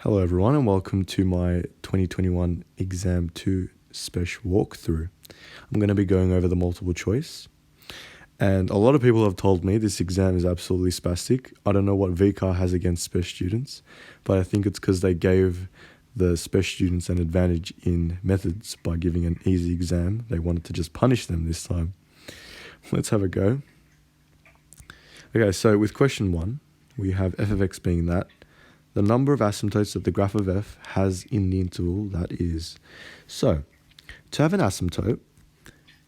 Hello everyone and welcome to my 2021 Exam 2 Special walkthrough. I'm going to be going over the multiple choice, and a lot of people have told me this exam is absolutely spastic. I don't know what VCAA has against SPES students, but I think it's because they gave the SPES students an advantage in methods by giving an easy exam. They wanted to just punish them this time. Let's have a go. Okay, so with question 1, we have f of x being that the number of asymptotes that the graph of f has in the interval that is. So, to have an asymptote,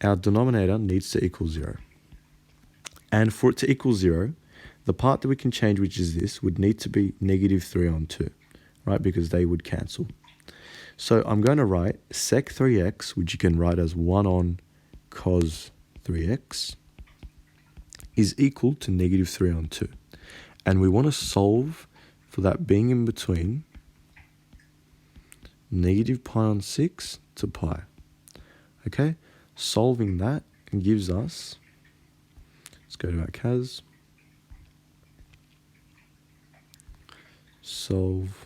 our denominator needs to equal 0. And for it to equal 0, the part that we can change, which is this, would need to be negative 3 on 2, right? Because they would cancel. So I'm going to write sec 3x, which you can write as 1 on cos 3x, is equal to negative 3 on 2. And we want to solve for that being in between negative pi on 6 to pi. Okay, solving that gives us, let's go to our CAS, solve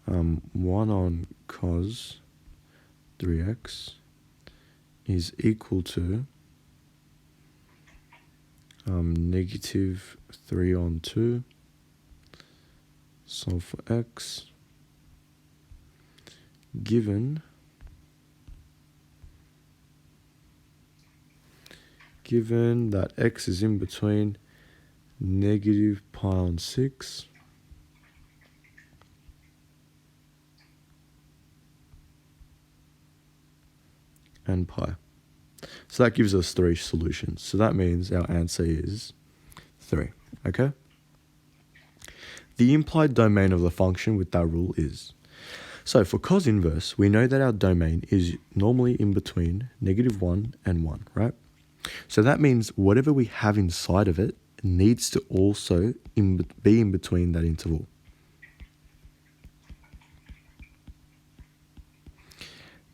1 on cos 3x is equal to negative 3 on 2, solve for x, given that x is in between negative pi on 6 and pi. So that gives us 3 solutions. So that means our answer is 3, okay? The implied domain of the function with that rule is, so for cos inverse, we know that our domain is normally in between negative 1 and 1, right? So that means whatever we have inside of it needs to also be in between that interval.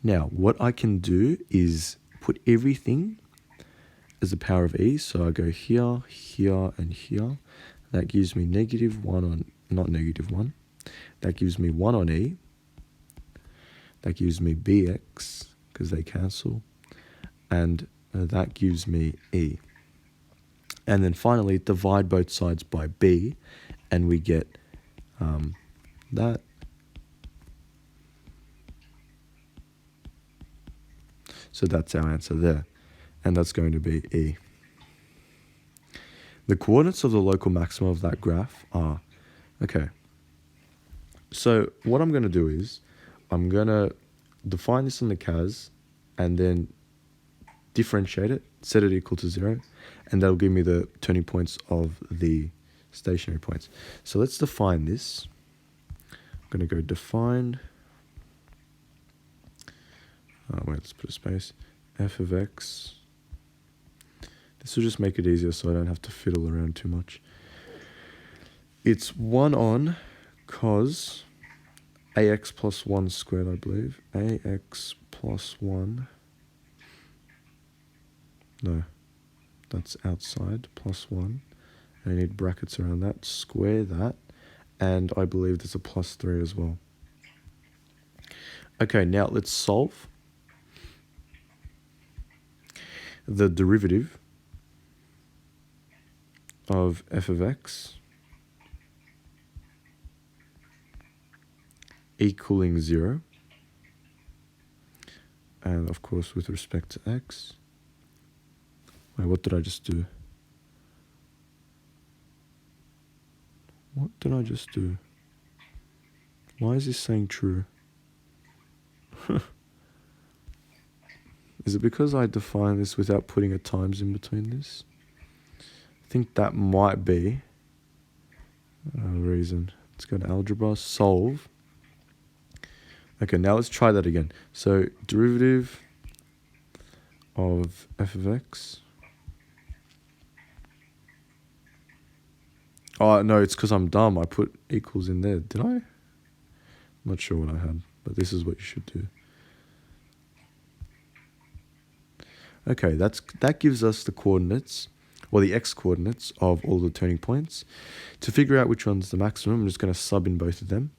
Now, what I can do is put everything as the power of e. So I go here, here, and here. That gives me negative 1 on, not negative 1. That gives me 1 on e. That gives me bx, because they cancel. And that gives me e. And then finally, divide both sides by b, and we get that. So that's our answer there. And that's going to be E. The coordinates of the local maxima of that graph are, okay. So what I'm going to do is, I'm going to define this in the CAS, and then differentiate it, set it equal to 0, and that'll give me the turning points of the stationary points. So let's define this. I'm going to go define, wait, let's put a space, f of x. This will just make it easier so I don't have to fiddle around too much. It's 1 on cos ax plus 1 squared, I believe. Ax plus 1. No, that's outside, plus 1. I need brackets around that. Square that. And I believe there's a plus 3 as well. Okay, now let's solve the derivative of f of x equaling 0, and of course with respect to x. Wait, what did I just do? What did I just do? Why is this saying true? Is it because I defined this without putting a times in between this? I think that might be a reason. Let's go to algebra, solve. Okay, now let's try that again. So derivative of f of x. Oh, no, it's because I'm dumb. I put equals in there. Did I? I'm not sure what I had, but this is what you should do. Okay, that gives us the coordinates the x coordinates of all the turning points. To figure out which one's the maximum, I'm just going to sub in both of them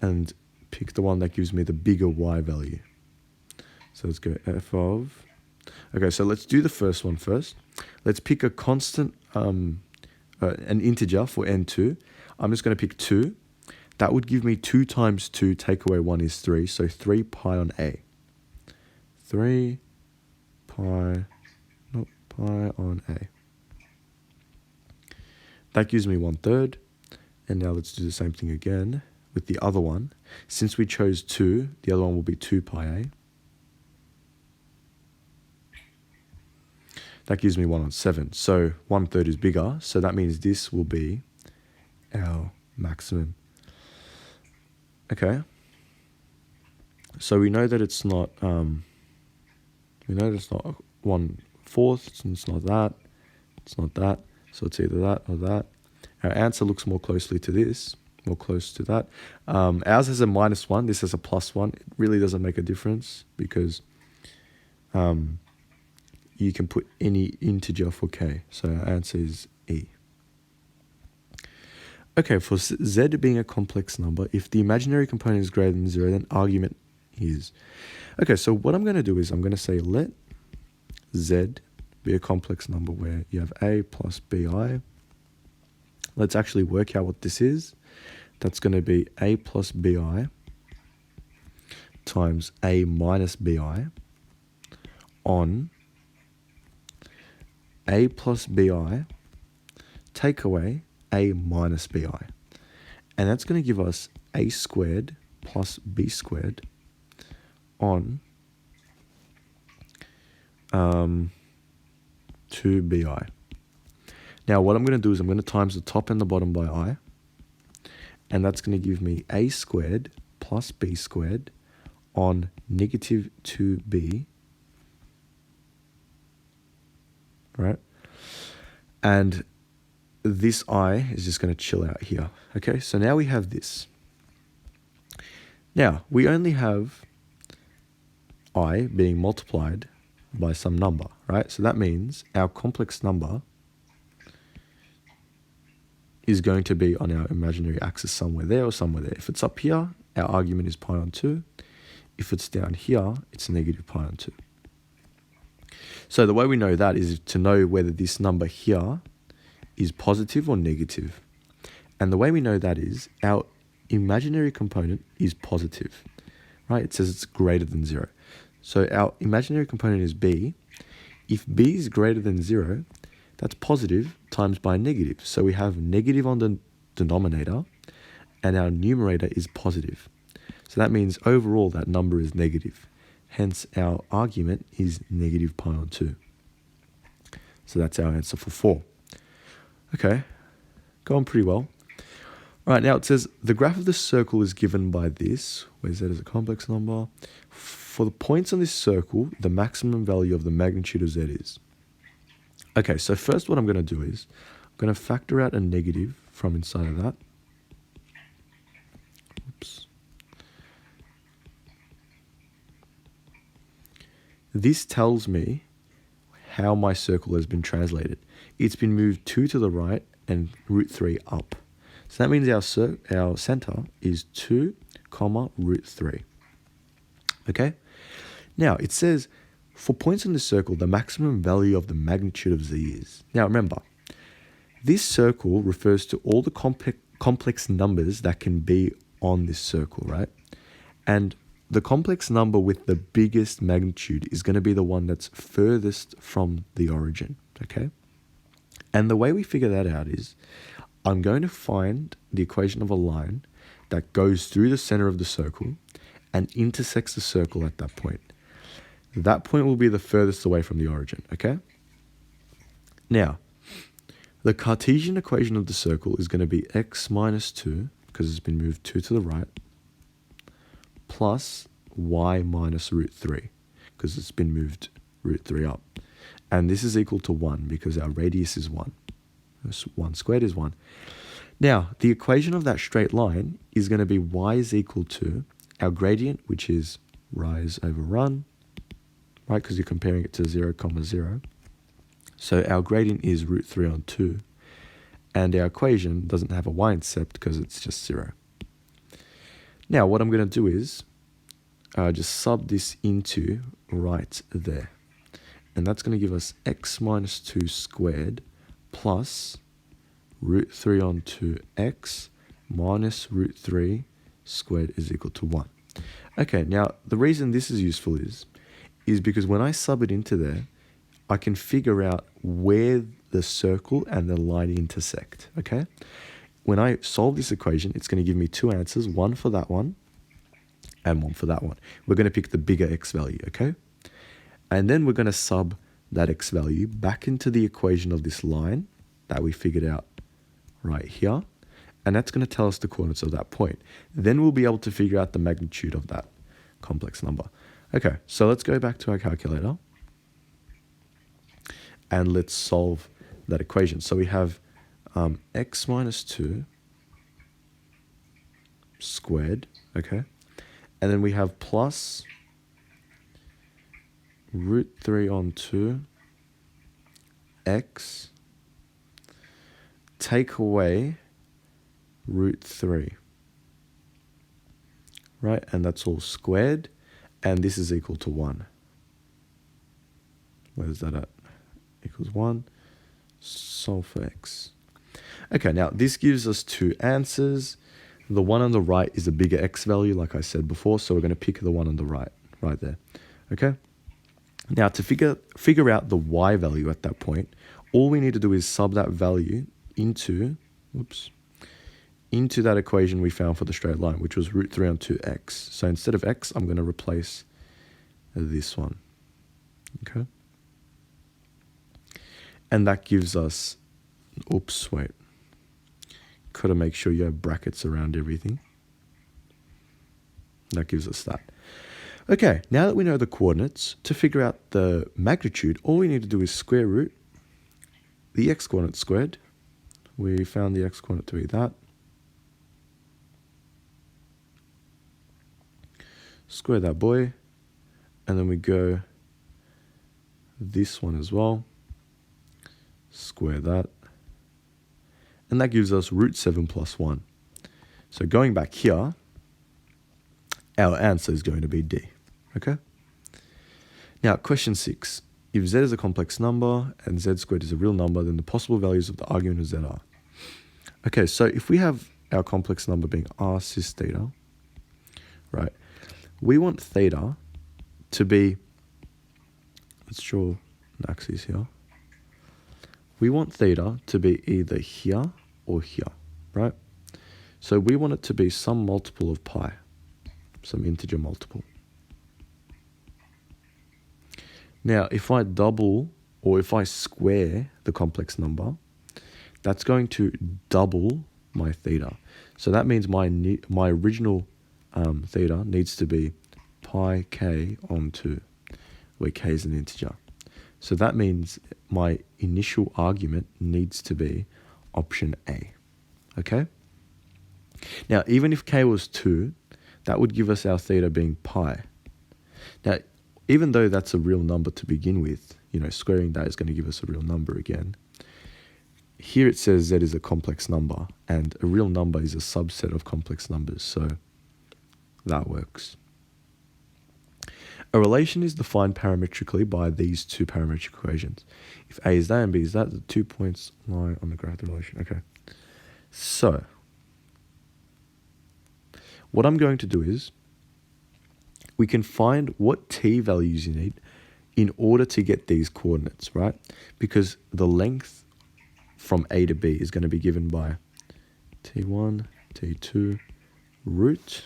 and pick the one that gives me the bigger y value. So let's go f of, okay, so let's do the first one first. Let's pick a constant, an integer for n2. I'm just going to pick 2. That would give me 2 times 2, take away 1 is 3, so 3 pi on a. 3 pi, not pi on a. That gives me 1/3. And now let's do the same thing again with the other one. Since we chose 2, the other one will be 2 pi a. That gives me 1/7. So 1/3 is bigger. So that means this will be our maximum. Okay. So we know that it's not, 1/4. It's not that. It's not that. So it's either that or that. Our answer looks more closely to this, more close to that. Ours has a -1. This has a +1. It really doesn't make a difference because you can put any integer for k. So our answer is E. Okay, for z being a complex number, if the imaginary component is greater than 0, then argument is. Okay, so what I'm going to do is I'm going to say let z be a complex number where you have a plus bi. Let's actually work out what this is. That's going to be a plus bi times a minus bi on a plus bi take away a minus bi. And that's going to give us a squared plus b squared on 2bi. Now what I'm going to do is I'm going to times the top and the bottom by I. And that's going to give me a squared plus b squared on negative 2b. Right? And this I is just going to chill out here. Okay, so now we have this. Now, we only have I being multiplied by some number, right? So that means our complex number is going to be on our imaginary axis somewhere there or somewhere there. If it's up here, our argument is pi on 2. If it's down here, it's negative pi on 2. So the way we know that is to know whether this number here is positive or negative. And the way we know that is our imaginary component is positive, right? It says it's greater than 0. So our imaginary component is b. If b is greater than 0, that's positive times by negative. So we have negative on the denominator and our numerator is positive. So that means overall that number is negative. Hence our argument is negative pi on 2. So that's our answer for 4. Okay, going pretty well. All right, now it says the graph of the circle is given by this, where z is a complex number. For the points on this circle, the maximum value of the magnitude of z is. Okay, so first what I'm going to do is I'm going to factor out a negative from inside of that. Oops. This tells me how my circle has been translated. It's been moved 2 to the right and root 3 up. So that means our center is 2, root 3. Okay? Now, it says, for points in the circle, the maximum value of the magnitude of z is. Now, remember, this circle refers to all the complex numbers that can be on this circle, right? And the complex number with the biggest magnitude is going to be the one that's furthest from the origin, okay? And the way we figure that out is I'm going to find the equation of a line that goes through the center of the circle and intersects the circle at that point. That point will be the furthest away from the origin, okay? Now, the Cartesian equation of the circle is going to be x minus 2, because it's been moved 2 to the right, plus y minus root 3, because it's been moved root 3 up. And this is equal to 1, because our radius is 1. 1 squared is 1. Now, the equation of that straight line is going to be y is equal to our gradient, which is rise over run, right, because you're comparing it to 0, 0, So our gradient is root 3 on 2. And our equation doesn't have a y-intercept because it's just 0. Now what I'm going to do is just sub this into right there. And that's going to give us x minus 2 squared plus root 3 on 2x minus root 3 squared is equal to 1. Okay, now the reason this is useful is because when I sub it into there, I can figure out where the circle and the line intersect, okay? When I solve this equation, it's going to give me two answers, one for that one and one for that one. We're going to pick the bigger x value, okay? And then we're going to sub that x value back into the equation of this line that we figured out right here. And that's going to tell us the coordinates of that point. Then we'll be able to figure out the magnitude of that complex number. Okay, so let's go back to our calculator. And let's solve that equation. So we have x minus 2 squared, okay? And then we have plus root 3 on 2 x take away root 3, right? And that's all squared, and this is equal to 1. Where's that at? Equals 1. Solve for x. Okay, now this gives us two answers. The one on the right is a bigger x value, like I said before, so we're going to pick the one on the right there. Okay? Now to figure out the y value at that point, all we need to do is sub that value into that equation we found for the straight line, which was root 3 on 2x. So instead of x, I'm going to replace this one. Okay? And that gives us, got to make sure you have brackets around everything. That gives us that. Okay, now that we know the coordinates, to figure out the magnitude, all we need to do is square root the x-coordinate squared. We found the x-coordinate to be that. Square that boy. And then we go this one as well. Square that. And that gives us root 7 plus 1. So going back here, our answer is going to be D. Okay? Now, question 6. If z is a complex number and z squared is a real number, then the possible values of the argument of z are. Okay, so if we have our complex number being r cis theta, right, we want theta to be, let's draw an axis here. We want theta to be either here or here, right? So we want it to be some multiple of pi, some integer multiple. Now, if I double or if I square the complex number, that's going to double my theta. So that means my original theta needs to be pi k on 2, where k is an integer. So that means my initial argument needs to be option A. Okay? Now, even if k was 2, that would give us our theta being pi. Now, even though that's a real number to begin with, squaring that is going to give us a real number again. Here it says z is a complex number, and a real number is a subset of complex numbers, so that works. A relation is defined parametrically by these two parametric equations. If A is that and B is that, the 2 points lie on the graph of the relation. Okay. So, what I'm going to do is, we can find what t values you need in order to get these coordinates, right? Because the length from A to B is going to be given by t1, t2, root.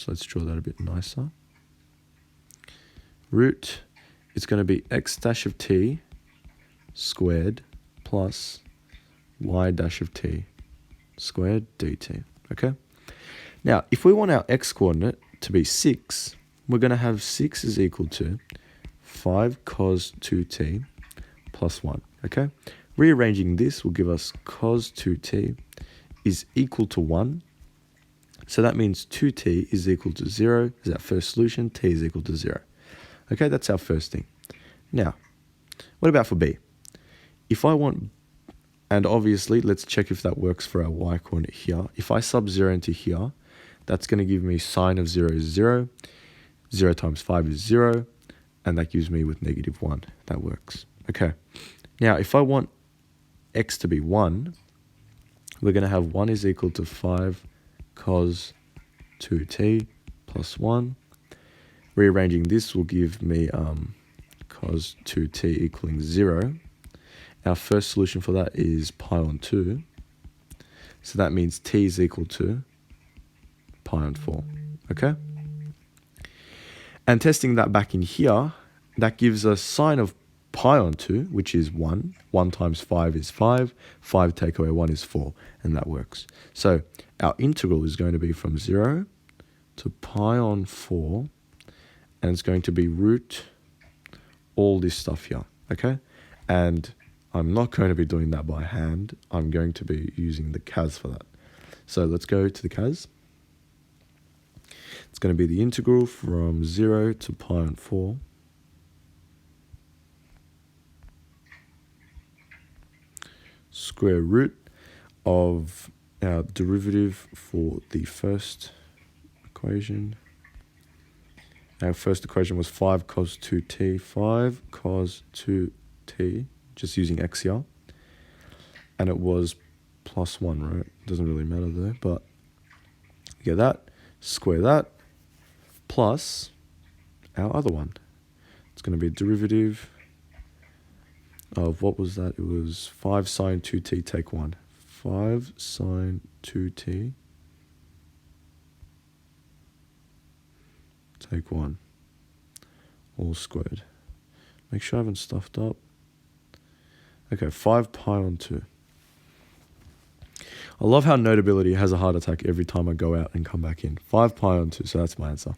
Let's draw that a bit nicer. Root, it's going to be x dash of t squared plus y dash of t squared dt, okay? Now, if we want our x-coordinate to be 6, we're going to have 6 is equal to 5 cos 2t plus 1, okay? Rearranging this will give us cos 2t is equal to 1. So that means 2t is equal to 0 is our first solution, t is equal to 0. Okay, that's our first thing. Now, what about for b? if I want, and obviously let's check if that works for our y coordinate here. If I sub 0 into here, that's going to give me sine of 0 is 0, 0 times 5 is 0, and that gives me with negative 1. That works. Okay. Now, if I want x to be 1, we're going to have 1 is equal to 5 cos 2t plus 1. Rearranging this will give me cos 2t equaling 0. Our first solution for that is pi on 2. So that means t is equal to pi on 4. Okay? And testing that back in here, that gives us sine of pi on 2, which is 1. 1 times 5 is 5. 5 take away 1 is 4. And that works. So our integral is going to be from 0 to pi on 4. And it's going to be root all this stuff here. Okay? And I'm not going to be doing that by hand. I'm going to be using the CAS for that. So let's go to the CAS. It's going to be the integral from 0 to pi on 4. Square root of our derivative for the first equation. Our first equation was 5 cos 2t. 5 cos 2t, just using x here. And it was plus 1, right? Doesn't really matter there, but you get that. Square that. Plus our other one. It's going to be a derivative of, what was that? It was 5 sine 2t take 1. 5 sine 2t take 1. All squared. Make sure I haven't stuffed up. Okay, 5 pi on 2. I love how Notability has a heart attack every time I go out and come back in. 5 pi on 2, so that's my answer.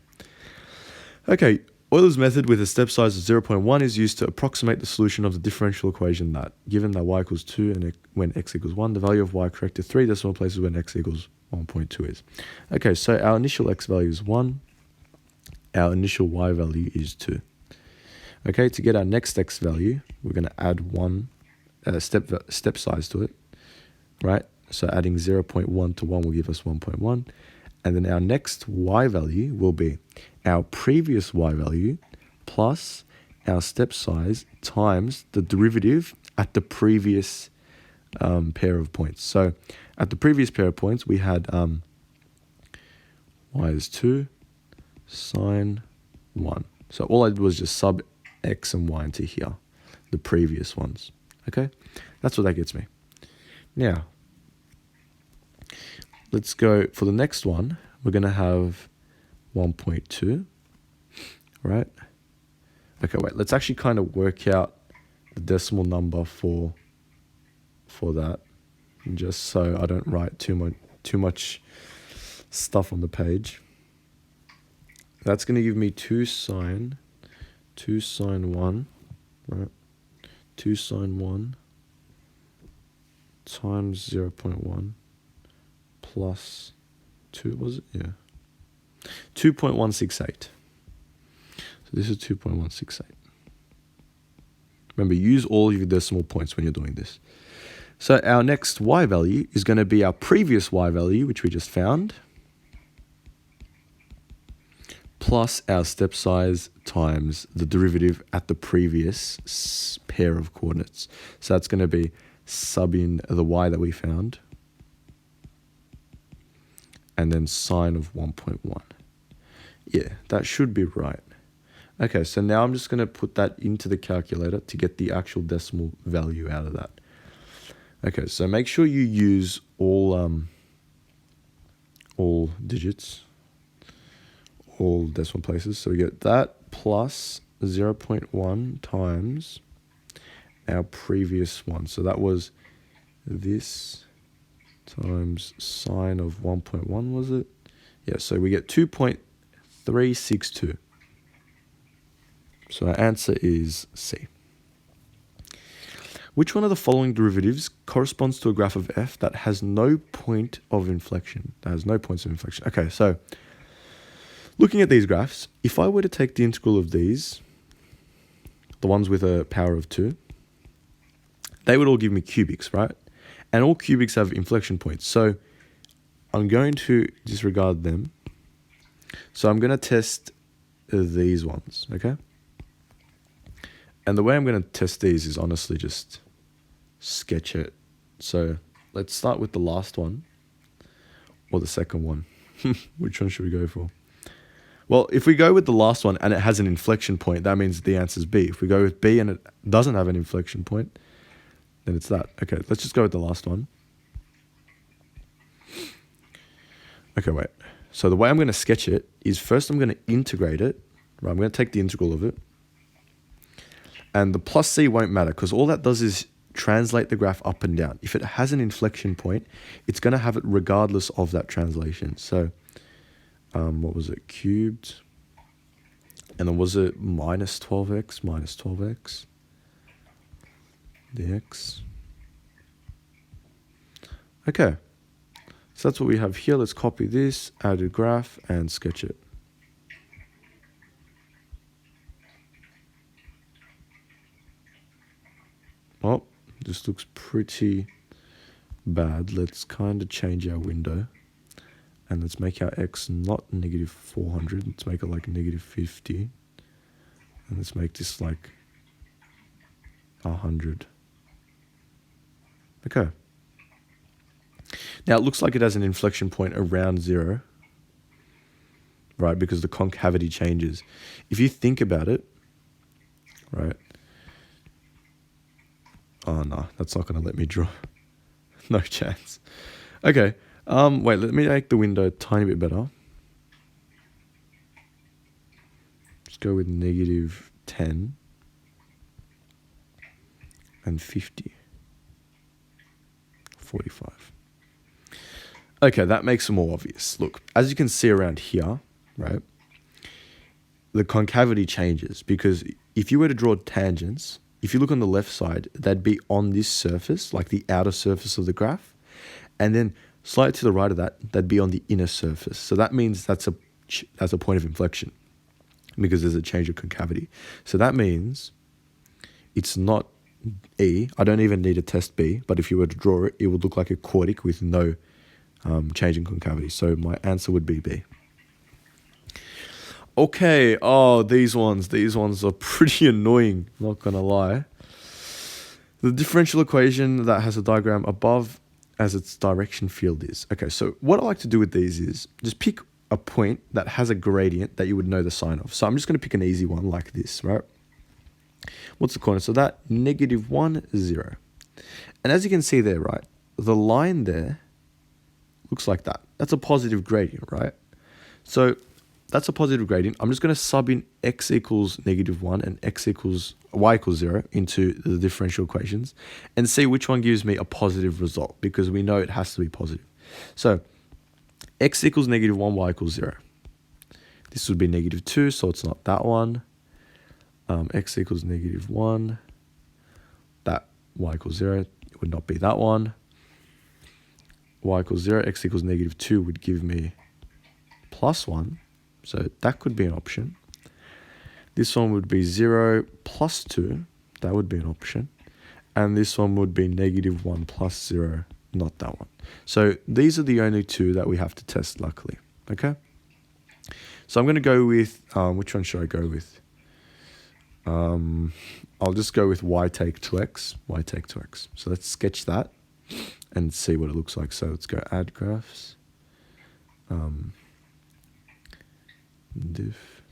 Okay, Euler's method with a step size of 0.1 is used to approximate the solution of the differential equation that, given that y equals 2 and when x equals 1, the value of y correct to 3 decimal places when x equals 1.2 is. Okay, so our initial x value is 1. Our initial y value is 2. Okay, to get our next x value, we're going to add 1 step size to it, right? So adding 0.1 to 1 will give us 1.1. And then our next y value will be our previous y value plus our step size times the derivative at the previous pair of points. So at the previous pair of points, we had y is 2, sine 1. So all I did was just sub x and y into here, the previous ones. Okay, that's what that gets me. Now, let's go for the next one. We're going to have 1.2, right? Okay, wait, let's actually kind of work out the decimal number for that, just so I don't write too much stuff on the page. That's going to give me 2 sine 1, right? 2 sine 1 times 0.1 plus 2, was it? Yeah. 2.168. So this is 2.168. Remember, use all of your decimal points when you're doing this. So our next y value is going to be our previous y value, which we just found, plus our step size times the derivative at the previous pair of coordinates. So that's going to be sub in the y that we found, and then sine of 1.1. Yeah, that should be right. Okay, so now I'm just going to put that into the calculator to get the actual decimal value out of that. Okay, so make sure you use all digits, all decimal places. So we get that plus 0.1 times our previous one. So that was this times sine of 1.1, was it? Yeah, so we get 2.362. So our answer is C. Which one of the following derivatives corresponds to a graph of f that has no point of inflection? That has no points of inflection. Okay, so looking at these graphs, if I were to take the integral of these, the ones with a power of 2, they would all give me cubics, right? And all cubics have inflection points. So I'm going to disregard them. So I'm going to test these ones, okay? And the way I'm going to test these is honestly just sketch it. So let's start with the last one or the second one. Which one should we go for? Well, if we go with the last one and it has an inflection point, that means the answer is B. If we go with B and it doesn't have an inflection point, then it's that. Okay, let's just go with the last one. Okay, wait. So the way I'm going to sketch it is first I'm going to integrate it. Right, I'm going to take the integral of it. And the plus C won't matter because all that does is translate the graph up and down. If it has an inflection point, it's going to have it regardless of that translation. So what was it? Cubed. And then was it minus 12x, minus 12x? Dx. Okay. So that's what we have here. Let's copy this, add a graph, and sketch it. Oh, this looks pretty bad. Let's kind of change our window. And let's make our x not negative 400. Let's make it like negative 50. And let's make this like 100. Okay. Now it looks like it has an inflection point around 0. Right, because the concavity changes. If you think about it, right. Oh no, that's not going to let me draw. No chance. Okay. Wait, let me make the window a tiny bit better. Let's go with negative 10 and 50. 45. Okay, that makes it more obvious. Look, as you can see around here, right, the concavity changes because if you were to draw tangents, if you look on the left side, they'd be on this surface, like the outer surface of the graph, and then slightly to the right of that, they'd be on the inner surface. So that means that's a point of inflection because there's a change of concavity. So that means it's not E. I don't even need to test B, but if you were to draw it, it would look like a quartic with no change in concavity. So my answer would be B. Okay, oh, these ones are pretty annoying, not gonna lie. The differential equation that has a diagram above as its direction field is. Okay, so what I like to do with these is just pick a point that has a gradient that you would know the sign of. So I'm just gonna pick an easy one like this, right? What's the coordinate? So that negative 1, 0. And as you can see there, right, the line there looks like that. That's a positive gradient, right? So that's a positive gradient. I'm just going to sub in x equals negative 1 and y equals 0 into the differential equations and see which one gives me a positive result because we know it has to be positive. So x equals negative 1, y equals 0. This would be negative 2, so it's not that one. X equals negative 1. That y equals 0. It would not be that one. Y equals 0. X equals negative 2 would give me plus 1. So that could be an option. This one would be 0 plus 2. That would be an option. And this one would be negative 1 plus 0. Not that one. So these are the only two that we have to test, luckily. Okay? So I'm going to go with, which one should I go with? I'll just go with y take 2x. Y take 2x. So let's sketch that and see what it looks like. So let's go add graphs. Diff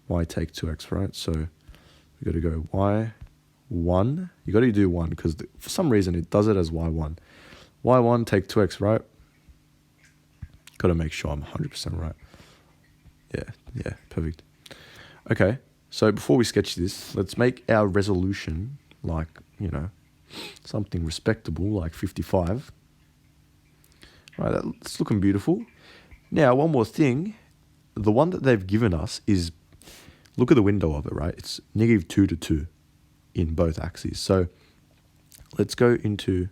y take 2x, right? So we got to go y1. You got to do 1 because for some reason it does it as y1. Y1 take 2x, right? Got to make sure I'm 100% right. Yeah, perfect. Okay, so before we sketch this, let's make our resolution like, you know, something respectable like 55. All right, that's looking beautiful. Now, one more thing. The one that they've given us is, look at the window of it, right? It's negative 2 to 2 in both axes. So let's go into,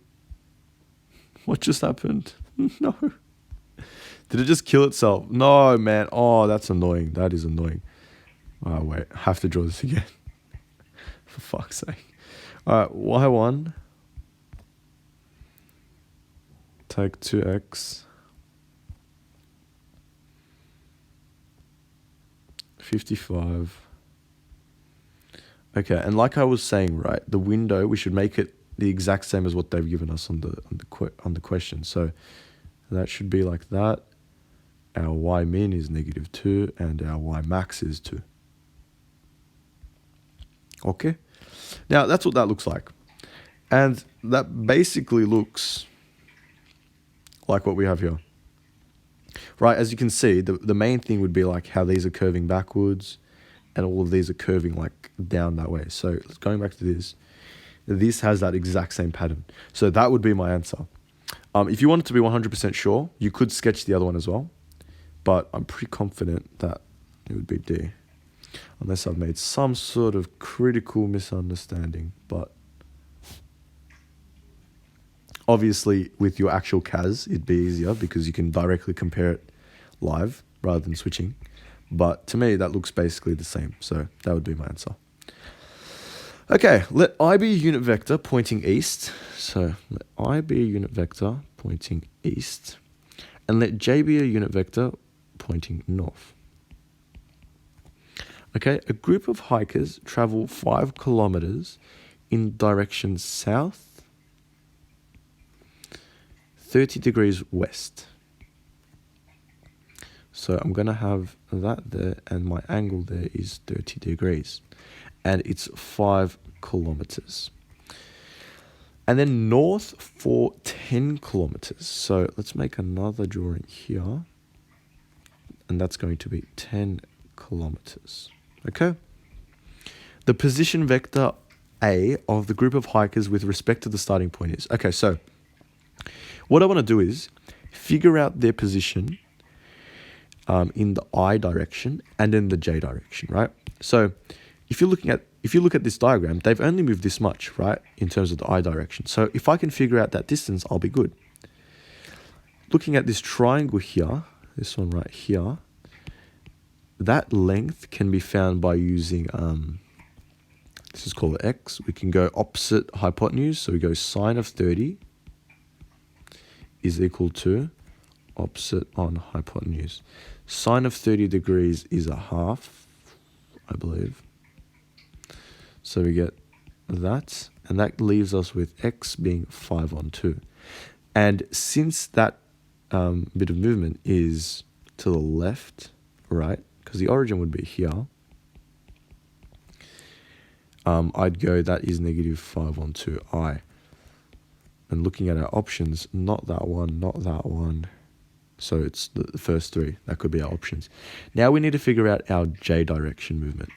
what just happened? No. Did it just kill itself? No, man. Oh, that's annoying. That is annoying. Oh, wait. I have to draw this again. For fuck's sake. All right, y1 take 2x 55. Okay, and like I was saying, right, the window, we should make it the exact same as what they've given us on the question. So that should be like that. Our y min is -2 and our y max is 2. Okay, now that's what that looks like. And that basically looks like what we have here. Right, as you can see, the main thing would be like how these are curving backwards and all of these are curving like down that way. So going back to this has that exact same pattern. So that would be my answer. If you wanted to be 100% sure, you could sketch the other one as well. But I'm pretty confident that it would be D. Unless I've made some sort of critical misunderstanding. But obviously with your actual CAS, it'd be easier because you can directly compare it live rather than switching. But to me, that looks basically the same. So that would be my answer. Okay, let I be a unit vector pointing east. So let I be a unit vector pointing east. And let J be a unit vector pointing north. Okay, a group of hikers travel 5 kilometers in direction south, 30 degrees west. So I'm going to have that there, and my angle there is 30 degrees. And it's 5 kilometers. And then north for 10 kilometers. So let's make another drawing here. And that's going to be 10 kilometers. Okay? The position vector A of the group of hikers with respect to the starting point is. Okay, so what I want to do is figure out their position in the I direction and in the J direction, right? So if you look at this diagram, they've only moved this much, right, in terms of the I direction. So if I can figure out that distance, I'll be good. Looking at this triangle here, this one right here, that length can be found by using, this is called x. We can go opposite hypotenuse. So we go sine of 30 is equal to opposite on hypotenuse. Sine of 30 degrees is a half, I believe. So we get that, and that leaves us with x being 5 on 2. And since that bit of movement is to the left, right, because the origin would be here, I'd go that is -5 on 2i. And looking at our options, not that one, not that one. So it's the first three. That could be our options. Now we need to figure out our J direction movement,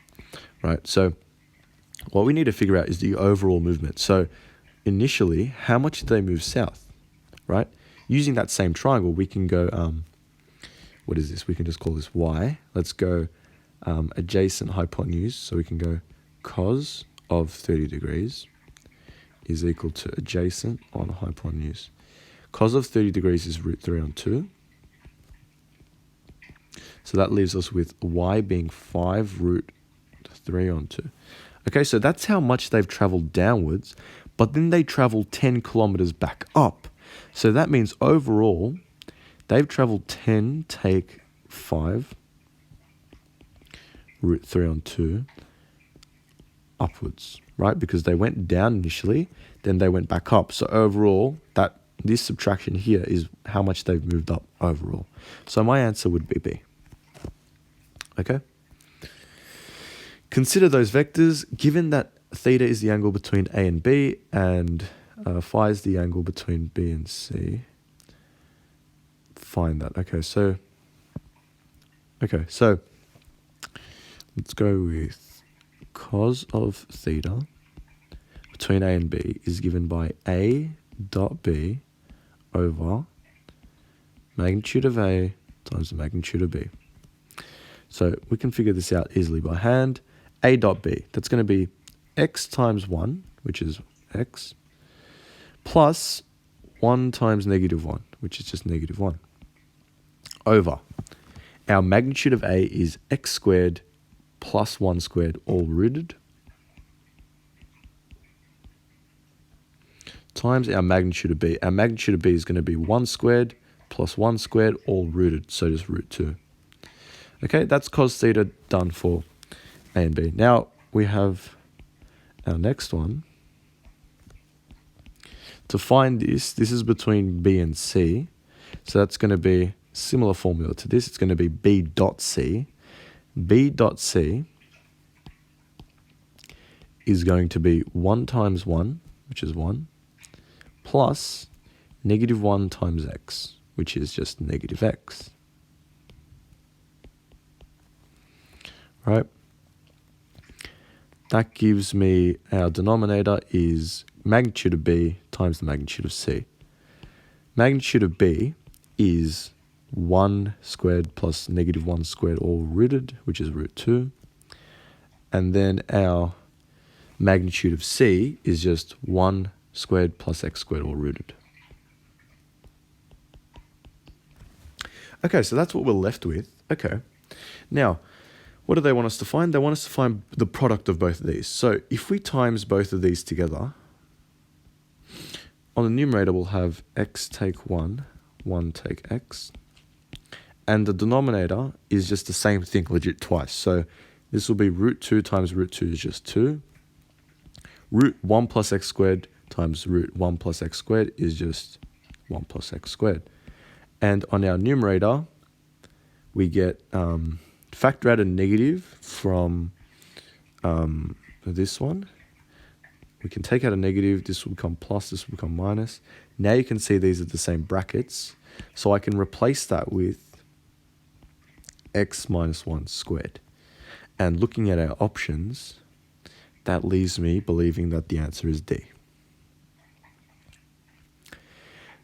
right? So what we need to figure out is the overall movement. So initially, how much did they move south, right? Using that same triangle, we can go, what is this? We can just call this Y. Let's go adjacent hypotenuse. So we can go cos of 30 degrees is equal to adjacent on hypotenuse. Cos of 30 degrees is root 3 on 2. So that leaves us with y being 5 root 3 on 2. Okay, so that's how much they've traveled downwards, but then they travel 10 kilometers back up. So that means overall, they've traveled 10, take 5, root 3 on 2, upwards, right? Because they went down initially, then they went back up. So overall, this subtraction here is how much they've moved up overall. So my answer would be B. Okay? Consider those vectors. Given that theta is the angle between A and B, and phi is the angle between B and C, find that. Okay, so let's go with cos of theta between A and B is given by A dot B over magnitude of A times the magnitude of B. So we can figure this out easily by hand. A dot B, that's going to be x times 1, which is x, plus 1 times -1, which is just -1, over our magnitude of A is x squared plus 1 squared, all rooted, times our magnitude of b. Our magnitude of b is going to be 1 squared plus 1 squared, all rooted, so just root 2. Okay, that's cos theta done for a and b. Now we have our next one. To find this is between b and c. So that's going to be similar formula to this. It's going to be b dot c. B dot c is going to be 1 times 1, which is 1, plus negative 1 times x, which is just negative x. Right? That gives me, our denominator is magnitude of b times the magnitude of c. Magnitude of b is 1 squared plus negative 1 squared, all rooted, which is root 2. And then our magnitude of c is just 1 squared plus x squared, all rooted. Okay, so that's what we're left with. Okay. Now, what do they want us to find? They want us to find the product of both of these. So if we times both of these together, on the numerator we'll have x take 1, 1 take x. And the denominator is just the same thing, legit twice. So this will be root 2 times root 2 is just 2. Root 1 plus x squared times root 1 plus x squared is just 1 plus x squared. And on our numerator, we get factor out a negative from this one. We can take out a negative. This will become plus, this will become minus. Now you can see these are the same brackets. So I can replace that with x minus 1 squared. And looking at our options, that leaves me believing that the answer is D.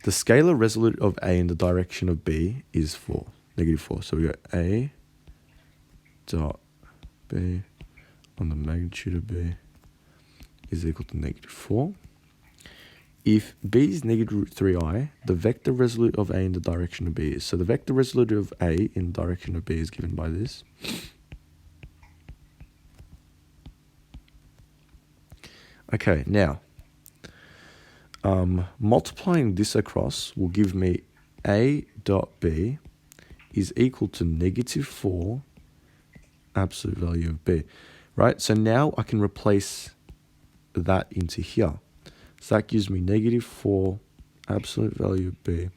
The scalar resolute of A in the direction of B is 4, negative 4. So we got A dot B on the magnitude of B is equal to negative 4. If B is negative root 3i, the vector resolute of A in the direction of B is. So the vector resolute of A in the direction of B is given by this. Okay, now, multiplying this across will give me A dot B is equal to negative 4 absolute value of B, right? So now I can replace that into here. So that gives me negative 4 absolute value of B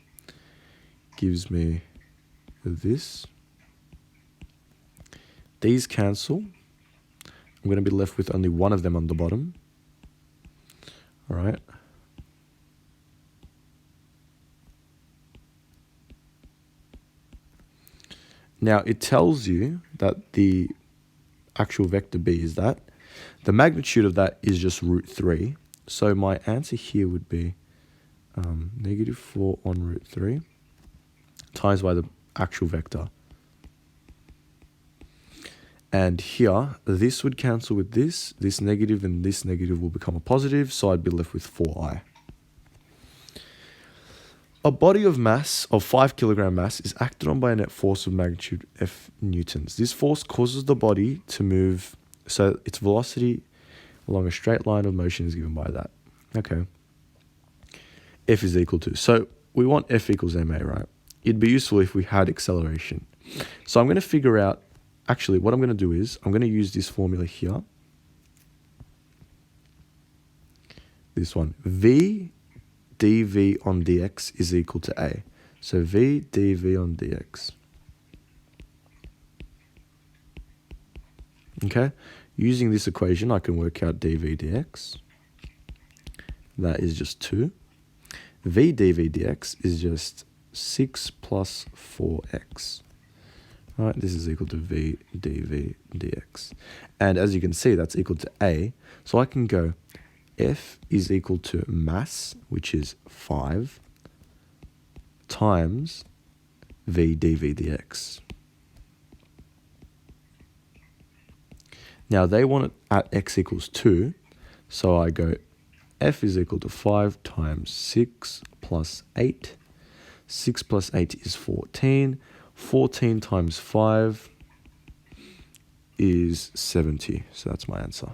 gives me this. These cancel. I'm going to be left with only one of them on the bottom. All right. Now it tells you that the actual vector B is that. The magnitude of that is just root 3. So my answer here would be negative 4 on root 3 times by the actual vector. And here, this would cancel with this negative, and this negative will become a positive, so I'd be left with 4i. A body of mass of 5 kilogram mass is acted on by a net force of magnitude F newtons. This force causes the body to move, so its velocity along a straight line of motion is given by that. Okay. F is equal to, so we want F equals ma, right? It'd be useful if we had acceleration. So I'm going to figure out, actually what I'm going to do is, I'm going to use this formula here. This one, V dv on dx is equal to A. So V dv on dx. Okay, using this equation, I can work out dv dx. That is just 2. V dv dx is just 6 plus 4x. All right, this is equal to V dv dx. And as you can see, that's equal to A. So I can go F is equal to mass, which is 5, times V dv dx. Now they want it at x equals 2, so I go F is equal to 5 times 6 plus 8. 6 plus 8 is 14. 14 times 5 is 70, so that's my answer.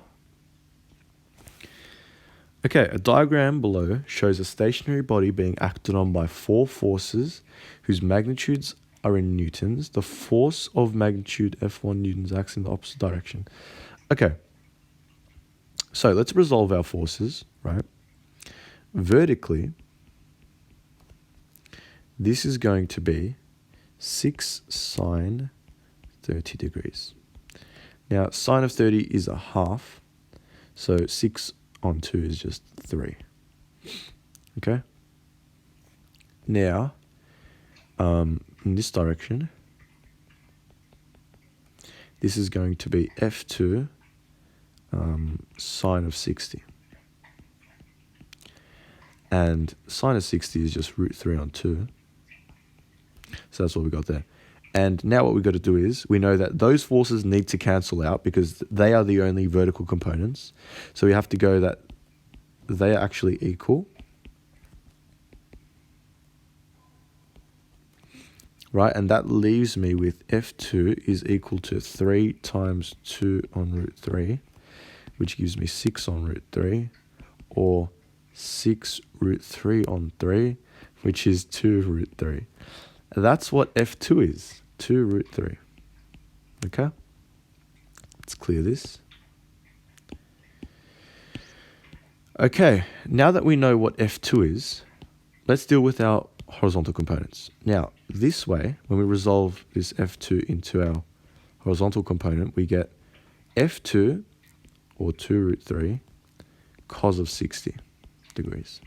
Okay, a diagram below shows a stationary body being acted on by 4 forces whose magnitudes are in newtons. The force of magnitude F1 newtons acts in the opposite direction. Okay, so let's resolve our forces, right? Vertically, this is going to be 6 sine 30 degrees. Now, sine of 30 is a half, so 6 on 2 is just 3. Okay? Now, in this direction, this is going to be F2 sine of 60. And sine of 60 is just root 3 on 2. So that's what we got there. And now what we've got to do is, we know that those forces need to cancel out because they are the only vertical components. So we have to go that they are actually equal. Right, and that leaves me with F2 is equal to 3 times 2 on root 3, which gives me 6 on root 3, or 6 root 3 on 3, which is 2 root 3. That's what F2 is, 2 root 3. Okay? Let's clear this. Okay, now that we know what F2 is, let's deal with our horizontal components. Now, this way, when we resolve this F2 into our horizontal component, we get F2, or 2 root 3, cos of 60 degrees.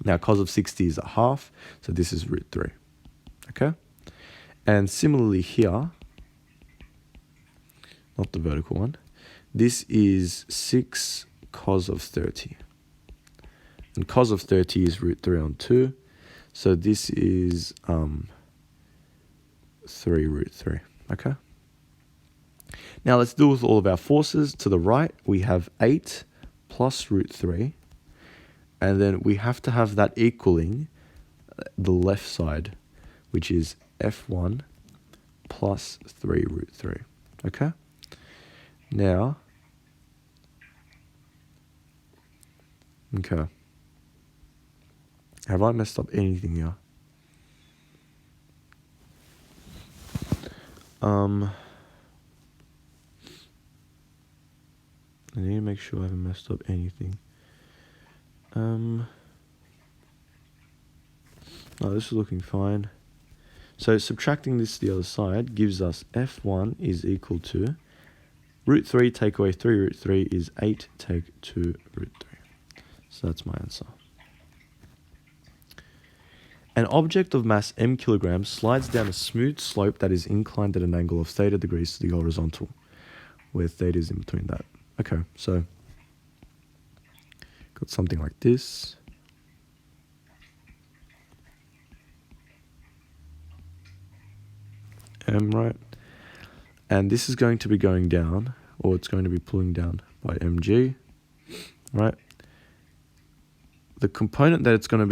Now, cos of 60 is a half, so this is root 3. Okay? And similarly here, not the vertical one, this is 6 cos of 30. And cos of 30 is root 3 on 2. So this is 3 root 3. Okay? Now let's deal with all of our forces. To the right, we have 8 plus root 3. And then we have to have that equaling the left side, which is F1 plus 3 root 3. Okay? Now, okay. Have I messed up anything here? I need to make sure I haven't messed up anything. No, this is looking fine. So subtracting this to the other side gives us F1 is equal to root 3 take away 3 root 3 is 8 take 2 root 3. So that's my answer. An object of mass m kilograms slides down a smooth slope that is inclined at an angle of theta degrees to the horizontal, where theta is in between that. Okay, so got something like this. M, right? And this is going to be going down, or it's going to be pulling down by mg, right? The component that that's going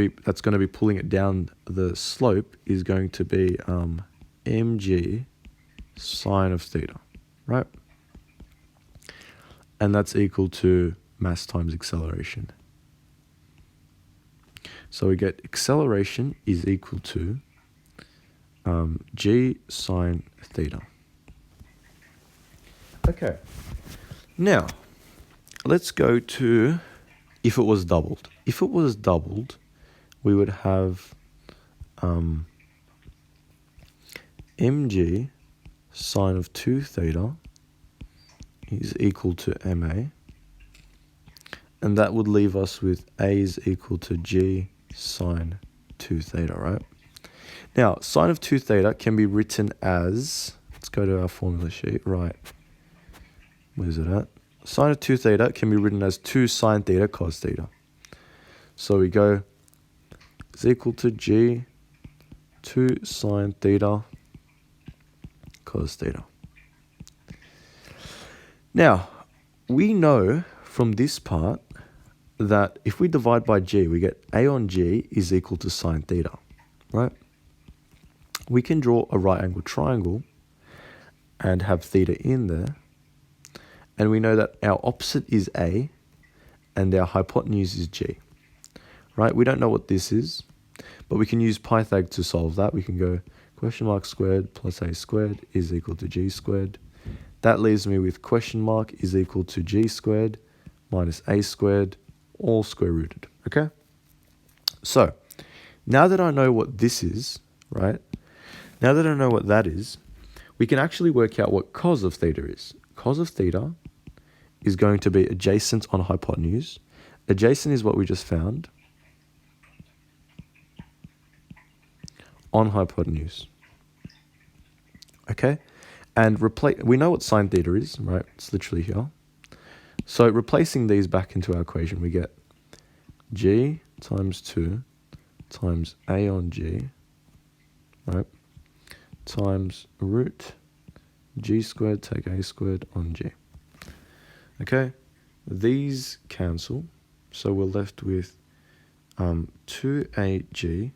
to be pulling it down the slope is going to be mg sine of theta, right? And that's equal to mass times acceleration. So we get acceleration is equal to g sine theta. Okay. Now, let's go to if it was doubled. If it was doubled, we would have mg sine of 2 theta is equal to ma. And that would leave us with a is equal to g sine 2 theta, right? Now, sine of 2 theta can be written as, let's go to our formula sheet, right? Where's it at? Sine of 2 theta can be written as 2 sine theta cos theta. So we go, is equal to g 2 sine theta cos theta. Now, we know from this part that if we divide by g, we get a on g is equal to sine theta, right? We can draw a right angled triangle and have theta in there. And we know that our opposite is a, and our hypotenuse is g, right? We don't know what this is, but we can use Pythag to solve that. We can go question mark squared plus a squared is equal to g squared. That leaves me with question mark is equal to g squared minus a squared, all square rooted, okay? So, now that I know what this is, right? Now that I know what that is, we can actually work out what cos of theta is. Cos of theta is going to be adjacent on hypotenuse. Adjacent is what we just found on hypotenuse. Okay? And we know what sine theta is, right? It's literally here. So replacing these back into our equation, we get g times 2 times a on g, right? Times root g squared, take a squared on g. Okay? These cancel. So we're left with 2ag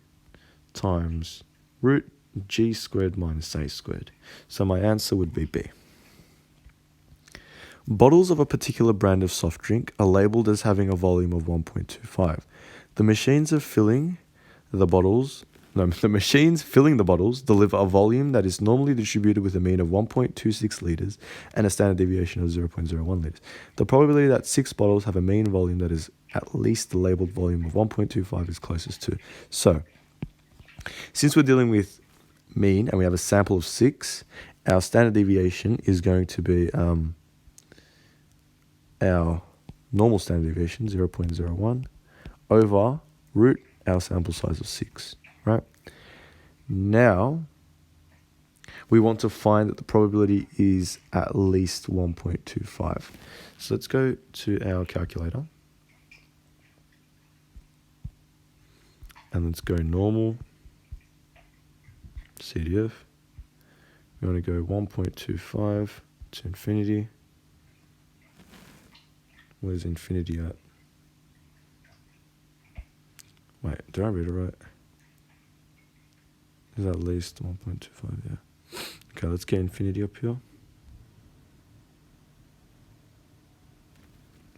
times root g squared minus a squared. So my answer would be B. Bottles of a particular brand of soft drink are labeled as having a volume of 1.25. The machines filling the bottles deliver a volume that is normally distributed with a mean of 1.26 liters and a standard deviation of 0.01 liters. The probability that 6 bottles have a mean volume that is at least the labeled volume of 1.25 is closest to. So, since we're dealing with mean and we have a sample of 6, our standard deviation is going to be our normal standard deviation, 0.01, over root our sample size of 6, right? Now, we want to find that the probability is at least 1.25. So let's go to our calculator. And let's go normal, CDF. We want to go 1.25 to infinity. Where's infinity at? Wait, did I read it right? Is that at least 1.25? Yeah. Okay, let's get infinity up here.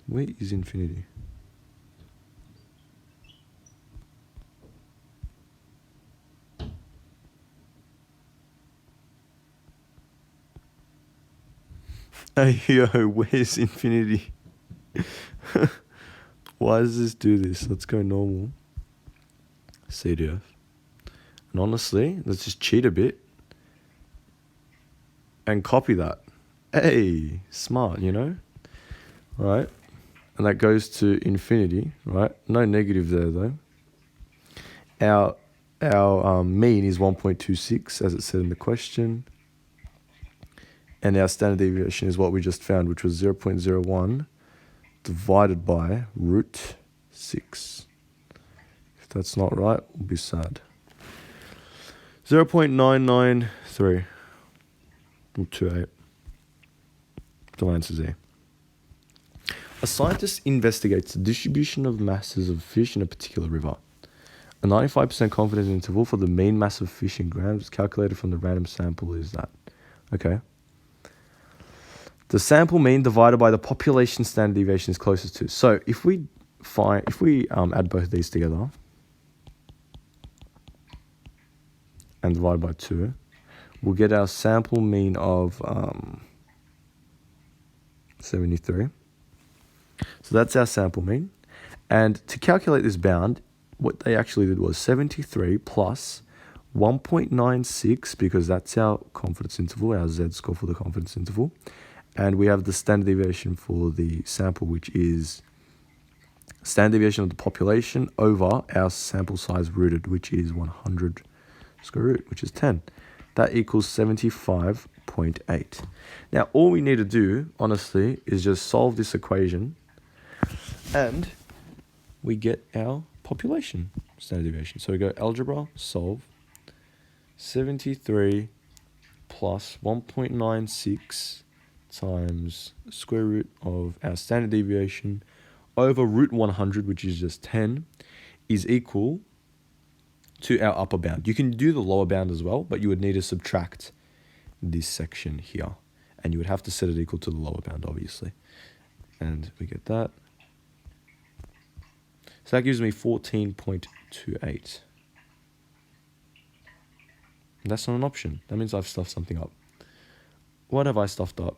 Where is infinity? Hey, yo, where's infinity? Why does this do this? Let's go normal. CDF. And honestly, let's just cheat a bit and copy that. Hey, smart, you know? Right? And that goes to infinity, right? No negative there, though. Our mean is 1.26, as it said in the question. And our standard deviation is what we just found, which was 0.01 divided by root 6. If that's not right, we'll be sad. 0.993 or 28. The answer is A. A scientist investigates the distribution of masses of fish in a particular river. A 95% confidence interval for the mean mass of fish in grams calculated from the random sample is that. Okay. The sample mean divided by the population standard deviation is closest to. So if we add both of these together and divide by 2, we'll get our sample mean of 73. So that's our sample mean. And to calculate this bound, what they actually did was 73 plus 1.96, because that's our confidence interval, our z-score for the confidence interval. And we have the standard deviation for the sample, which is standard deviation of the population over our sample size rooted, which is 100 square root, which is 10. That equals 75.8. Now, all we need to do, honestly, is just solve this equation, and we get our population standard deviation. So we go algebra, solve, 73 plus 1.96 times square root of our standard deviation over root 100, which is just 10, is equal to our upper bound. You can do the lower bound as well, but you would need to subtract this section here, and you would have to set it equal to the lower bound, obviously. And we get that. So that gives me 14.28. That's not an option. That means I've stuffed something up. What have I stuffed up?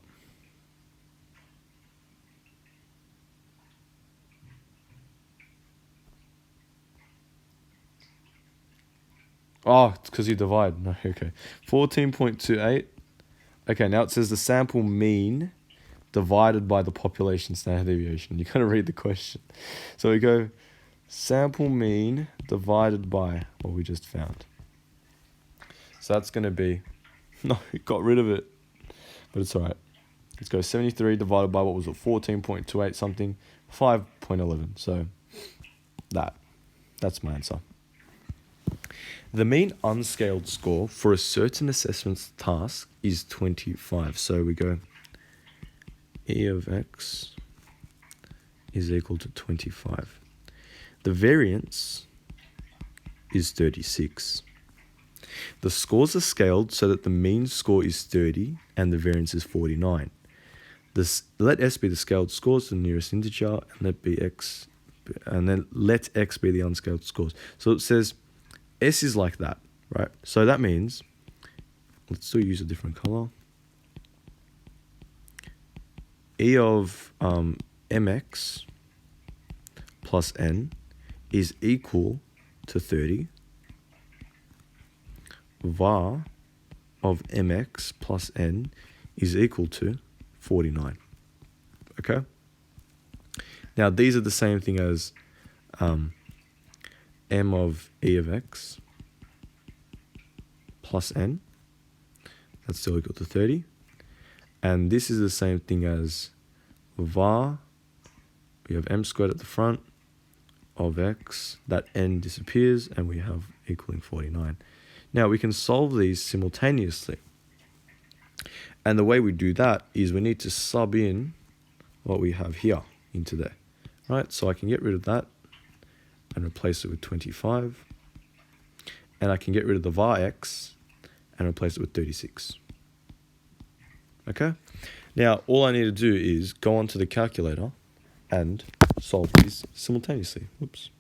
Oh, it's because you divide. No, okay. 14.28. Okay, now it says the sample mean divided by the population standard deviation. You got to read the question. So we go sample mean divided by what we just found. So that's going to be, no, it got rid of it, but it's all right. Let's go 73 divided by, what was it, 14.28 something, 5.11. So that's my answer. The mean unscaled score for a certain assessment task is 25. So we go E of X is equal to 25. The variance is 36. The scores are scaled so that the mean score is 30 and the variance is 49. Let S be the scaled scores to the nearest integer, and let X be the unscaled scores. So it says S is like that, right? So that means, let's still use a different color. E of mx plus n is equal to 30. var of mx plus n is equal to 49. Okay? Now, these are the same thing as m of e of x plus n. That's still equal to 30. And this is the same thing as var, we have m squared at the front, of x, that n disappears, and we have equaling 49. Now, we can solve these simultaneously. And the way we do that is we need to sub in what we have here into there. Right? So I can get rid of that and replace it with 25. And I can get rid of the var x and replace it with 36. Okay? Now, all I need to do is go onto the calculator and solve these simultaneously. Whoops.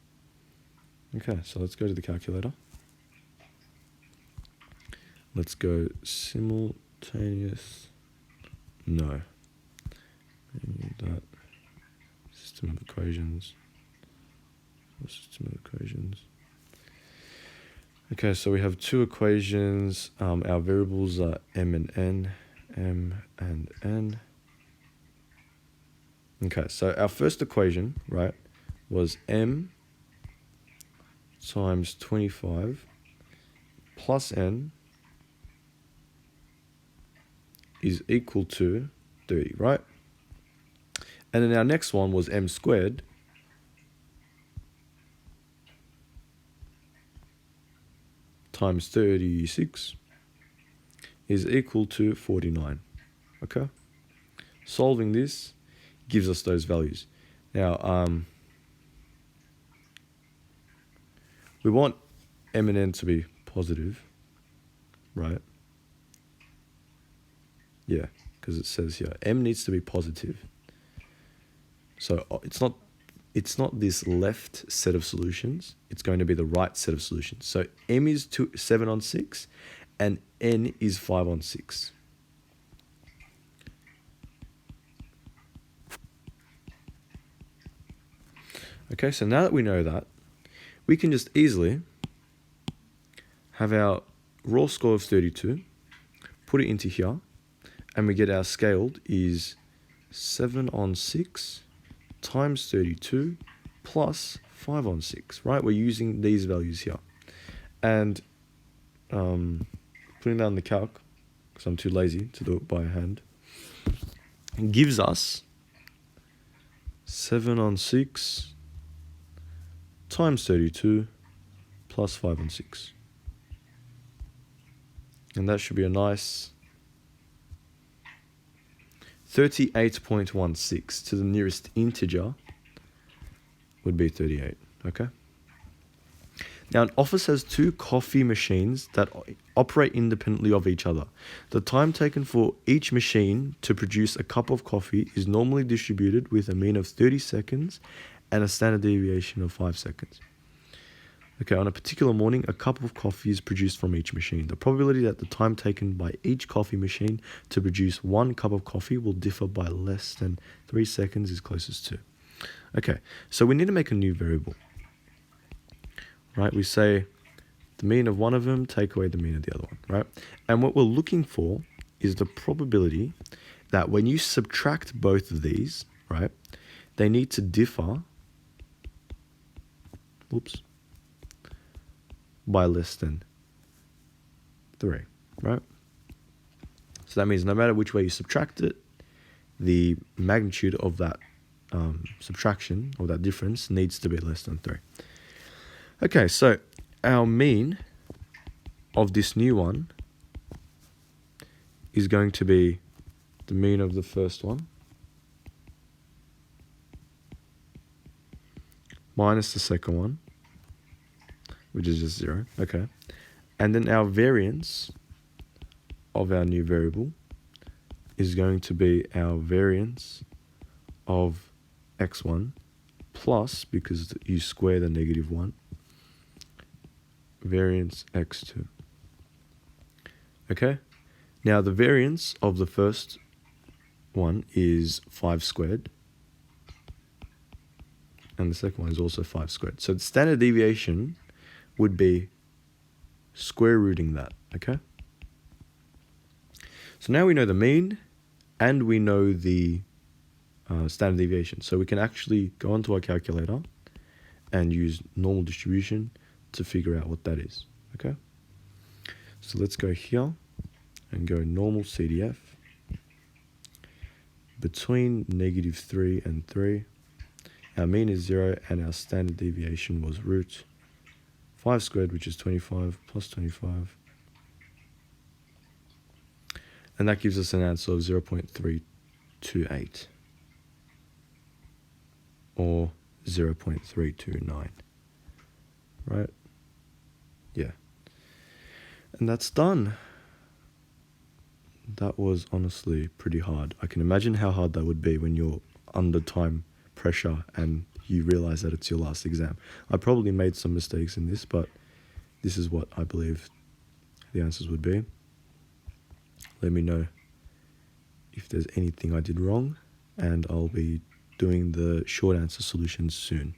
Okay, so let's go to the calculator. Let's go simultaneous. No. I need that. System of equations. System of equations. Okay, so we have two equations. Our variables are m and n. M and n. Okay, so our first equation, right, was m times 25 plus n is equal to 30, right? And then our next one was m squared times 36 is equal to 49, okay? Solving this gives us those values. Now, we want m and n to be positive, right? Yeah, because it says here, m needs to be positive. So it's not this left set of solutions, it's going to be the right set of solutions. So m is 7 on 6, and n is 5 on 6. Okay, so now that we know that, we can just easily have our raw score of 32, put it into here, and we get our scaled is 7 on 6 times 32 plus 5 on 6, right? We're using these values here. And putting down the calc, because I'm too lazy to do it by hand, gives us 7 on 6 times 32 plus 5 on 6. And that should be a nice 38.16 to the nearest integer would be 38, okay? Now, an office has two coffee machines that operate independently of each other. The time taken for each machine to produce a cup of coffee is normally distributed with a mean of 30 seconds and a standard deviation of 5 seconds. Okay, on a particular morning, a cup of coffee is produced from each machine. The probability that the time taken by each coffee machine to produce 1 cup of coffee will differ by less than 3 seconds is closest to. Okay, so we need to make a new variable. Right, we say the mean of one of them, take away the mean of the other one, right? And what we're looking for is the probability that when you subtract both of these, right, they need to differ, by less than 3, right? So that means no matter which way you subtract it, the magnitude of that subtraction, or that difference, needs to be less than 3. Okay, so our mean of this new one is going to be the mean of the first one minus the second one, which is just 0, okay. And then our variance of our new variable is going to be our variance of x1 plus, because you square the negative 1, variance x2. Okay, now the variance of the first one is 5 squared, and the second one is also 5 squared. So the standard deviation would be square rooting that, okay? So now we know the mean and we know the standard deviation. So we can actually go onto our calculator and use normal distribution to figure out what that is, okay? So let's go here and go normal CDF between -3 and 3. Our mean is 0 and our standard deviation was root 5 squared, which is 25, plus 25. And that gives us an answer of 0.328 or 0.329, right? Yeah. And that's done. That was honestly pretty hard. I can imagine how hard that would be when you're under time pressure and you realize that it's your last exam. I probably made some mistakes in this, but this is what I believe the answers would be. Let me know if there's anything I did wrong, and I'll be doing the short answer solutions soon.